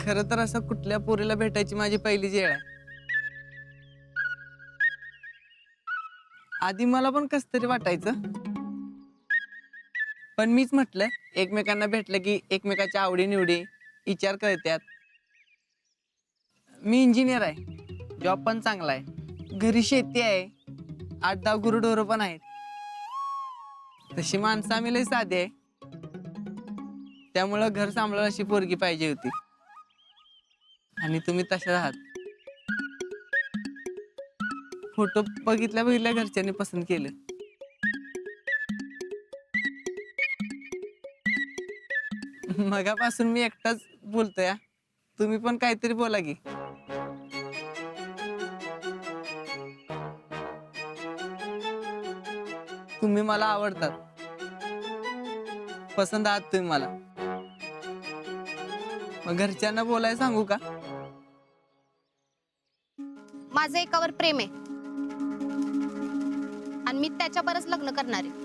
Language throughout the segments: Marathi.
खरं तर असं कुठल्या पोरीला भेटायची माझी पहिलीच वेळ आहे. आधी मला पण कस तरी वाटायचं, पण मीच म्हटलं एकमेकांना भेटलं की एकमेकाच्या आवडीनिवडी विचार कळत्यात. मी इंजिनियर आहे, जॉब पण चांगला आहे, घरी शेती आहे, 8-10 गुरुढोरं पण आहेत. तशी माणसं आम्ही लय साधी आहे, त्यामुळं घर सांभाळायला अशी पोरगी पाहिजे होती. आणि तुम्ही तशाच आहात. फोटो बघितल्या बघितल्या घरच्यांनी पसंत केलं. मगापासून मी एकटाच बोलतोय हा. तुम्ही पण काहीतरी बोला की. तुम्ही मला आवडतात, पसंत आहात तुम्ही मला. मग घरच्यांना बोलायला सांगू का? माझं एकावर प्रेम आहे आणि मी त्याच्यावरच लग्न करणार आहे.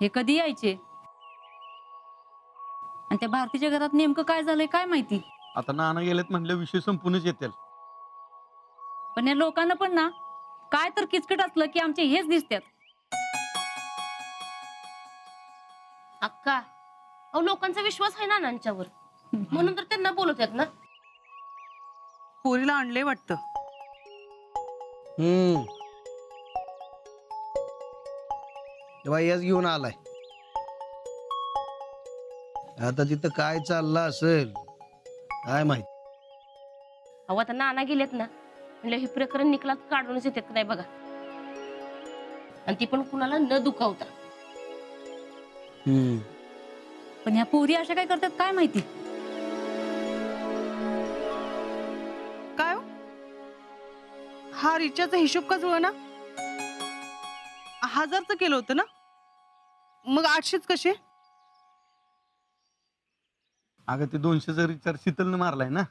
हे कधी यायचे आणि त्या भारतीच्या घरात नेमकं काय झालंय काय माहिती. आता नाना गेलेत म्हटलं विषय संपूनच येतील. पण या लोकांना पण ना काय तर किचकट असलं की आमचे हेच दिसतात. अक्का, अहो लोकांचा विश्वास आहे ना नानांच्यावर, म्हणून तर त्यांना बोलत आहेत ना. पोरीला आणलंय वाटतं. तेव्हा याच घेऊन आलाय. आता तिथं काय चाललं असेल काय माहित. अहो आता नाना गेलेत ना, म्हणलं हे प्रकरण निकालात काढूनच येतात नाही बघा, आणि ती पण कुणाला न दुखावता. पण ह्या पोरी अशा काय करतात काय माहिती. काय हो? हा रिचार्जचा हिशोब का जुळना? 1000चं केलं होतं ना, मग 800च कसे? अगं ते 200चा रिचार्ज शीतलनं मारलाय ना.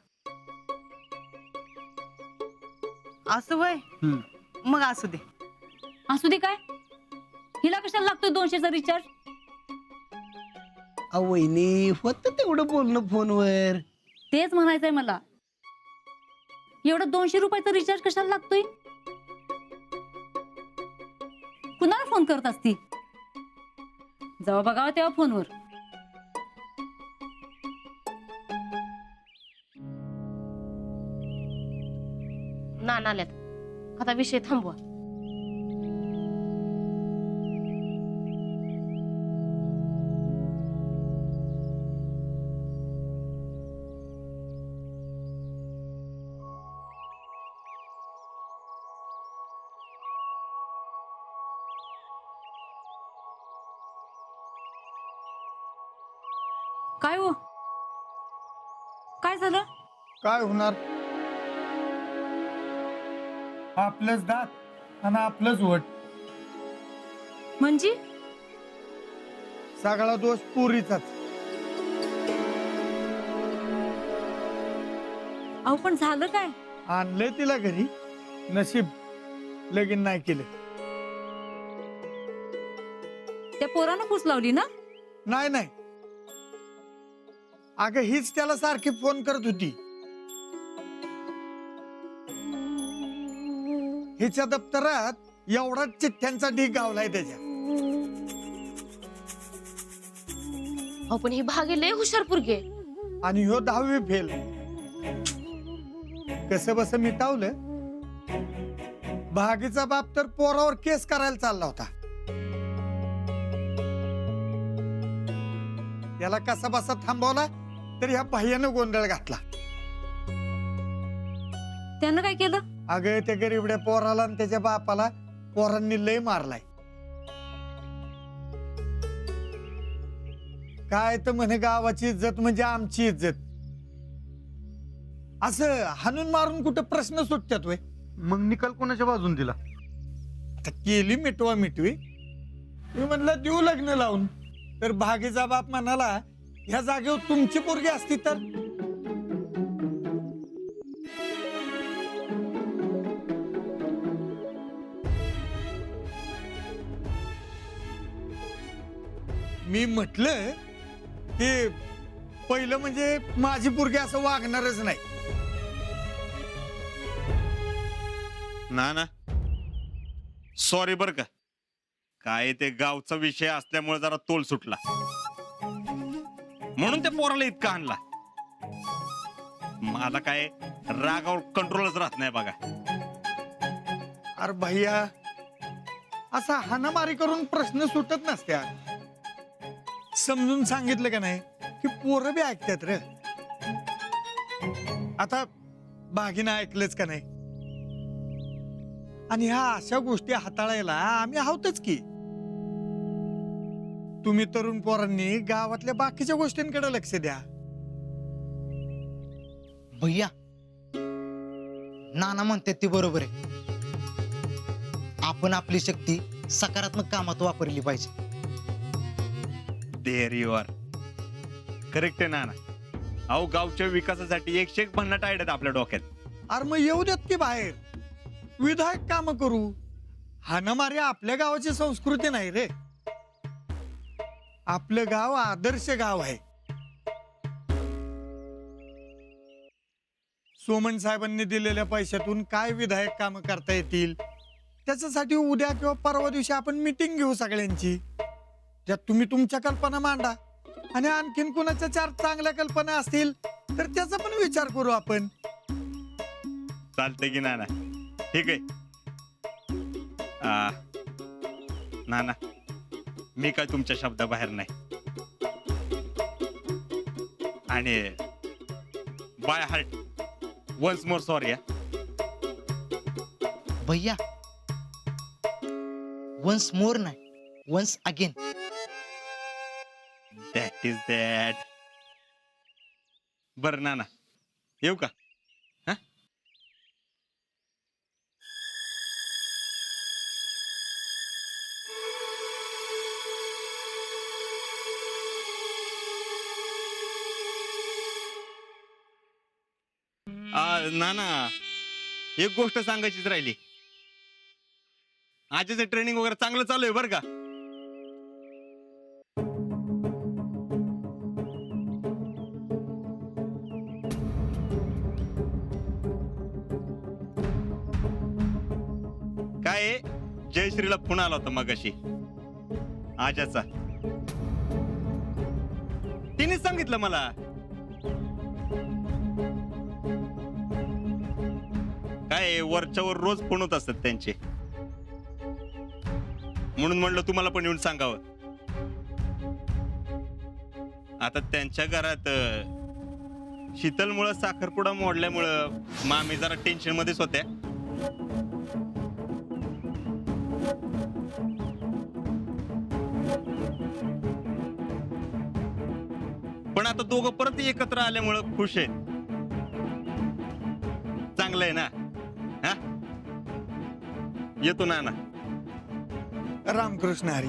असं वय, मग असू दे. असू दे काय, हिला कशाला लागतोय 200चा रिचार्ज. वहिनी होत तेवढं बोलणं फोनवर. तेच म्हणायचंय मला, एवढं 200 रुपयाचा रिचार्ज कशाला लागतोय. कुणाला फोन करत असती. जेव्हा बघावं तेव्हा फोनवर. नाना आल्यात, आता विषय थांबवा. काय हो, काय झालं. काय होणार? आपलंच दात आणि आपलंच वट. म्हणजे सगळा दोष पुरीचाच. अहो पण झालं काय. आणलंय तिला घरी, नशीब लगीन नाही केलं. त्या पोरानं फूस लावली ना. नाही नाही, अगं हीच त्याला सारखी फोन करत होती. हिच्या दप्तरात एवढा चिठ्ठ्यांचा ढीग गावलाय त्याच्या. अहो पण ही भागे लय हुशार पोरगे. आणि ह्यो 10वी फेल. कसं बस मिटावलं. भागीचा बाप तर पोरावर केस करायला चालला होता. त्याला कसा बसा थांबवला तर ह्या बाह्यानं गोंधळ घातला. त्यानं काय केलं. अगं त्या गरीबड्या पोराला आणि त्याच्या बापाला पोरांनी लय मारलाय. काय तर म्हणे गावाची इज्जत म्हणजे आमची इज्जत. असं हाणून मारून कुठं प्रश्न सुटतात वय. मग निकाल कोणाच्या बाजून दिला. आता केली मिटवा मिटवी. मी म्हणलं देऊ लग्न लावून, तर भागीचा बाप म्हणाला ह्या जागेवर तुमची पोरगी असती तर. मी म्हटलं की पहिलं म्हणजे माझी पोरगी असं वागणारच नाही. ना सॉरी बर का, काय ते गावचा विषय असल्यामुळे जरा तोल सुटला म्हणून त्या पोराला इतका आणला. मला काय रागावर कंट्रोलच राहत नाही बघा. अरे भैया, असा हाणामारी करून प्रश्न सुटत नसत्या. समजून सांगितलं का नाही की पोरं बी ऐकतात रे. आता बागीनं ऐकलंच का नाही. आणि ह्या अशा गोष्टी हाताळायला आम्ही आहोतच की. तुम्ही तरुण पोरांनी गावातल्या बाकीच्या गोष्टींकडे लक्ष द्या. भैया, नाना म्हणतात ते बरोबर आहे. आपण आपली शक्ती सकारात्मक कामात वापरली पाहिजे. देअर यू आर करेक्ट आहे नाना. अहो गावच्या विकासासाठी 101 भन्नाट आयडिया आपल्या डोक्यात. अरे मग येऊ देत की बाहेर, विधायक काम करू. हाणामारी आपल्या गावाची संस्कृती नाही रे. आपलं गाव आदर्श गाव आहे. सोमन साहेबांनी दिलेल्या पैशातून काय विधायक काम करता येतील त्याच्यासाठी उद्या किंवा परवा दिवशी आपण मीटिंग घेऊ सगळ्यांची. त्यात तुम्ही तुमच्या कल्पना मांडा आणि आणखीन कुणाच्या 4 चांगल्या कल्पना असतील तर त्याचा पण विचार करू आपण. चालतंय की नाना, ठीक आहे. नाना मी काय तुमच्या शब्दाबाहेर नाही. आणि by heart once more sorry. भैया, वन्स मोर नाही, once again. That is that. बर नाना येऊ का? नाना एक गोष्ट सांगायचीच राहिली. आजचं ट्रेनिंग वगैरे चांगलं चालू आहे बरं का. काय जयश्रीला फोन आला होता मगाशी आजाचा. तिने सांगितलं मला काय वरच्यावर रोज फोन होत असतात त्यांचे. म्हणून म्हणलं तुम्हाला पण येऊन सांगावं. आता त्यांच्या घरात शीतलमुळं साखरपुडा मोडल्यामुळं मामी जरा टेन्शन मध्येच होत्या. पण आता दोघं परत एकत्र आल्यामुळं खुश आहेत. चांगलं आहे ना. येतो नाना. रामकृष्ण हरी.